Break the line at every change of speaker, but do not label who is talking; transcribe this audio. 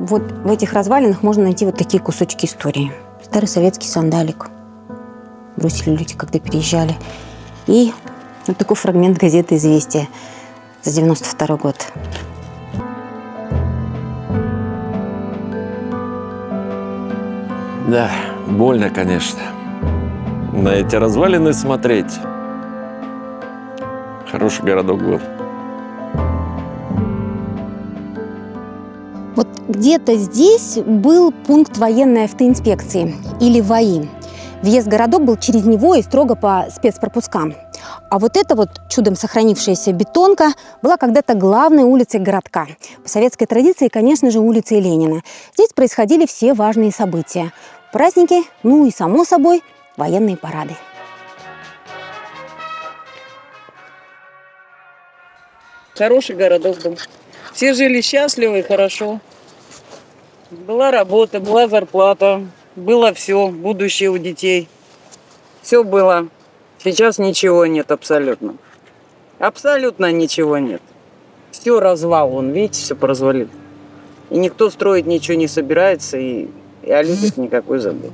Вот в этих развалинах можно найти вот такие кусочки истории. Старый советский сандалик. Бросили люди, когда переезжали. И вот такой фрагмент газеты «Известия» за 92 год.
Да, больно, конечно. На эти развалины смотреть. Хороший городок был.
Вот где-то здесь был пункт военной автоинспекции, или ВАИ. Въезд в городок был через него и строго по спецпропускам. А вот эта вот чудом сохранившаяся бетонка была когда-то главной улицей городка. По советской традиции, конечно же, улицей Ленина. Здесь происходили все важные события. Праздники, ну и, само собой, военные парады.
Хороший городок был. Все жили счастливо и хорошо. Была работа, была зарплата, было все, будущее у детей. Все было. Сейчас ничего нет абсолютно. Абсолютно ничего нет. Все развал, вон, видите, все поразвалил. И никто строить ничего не собирается, и о людях никакой заботы.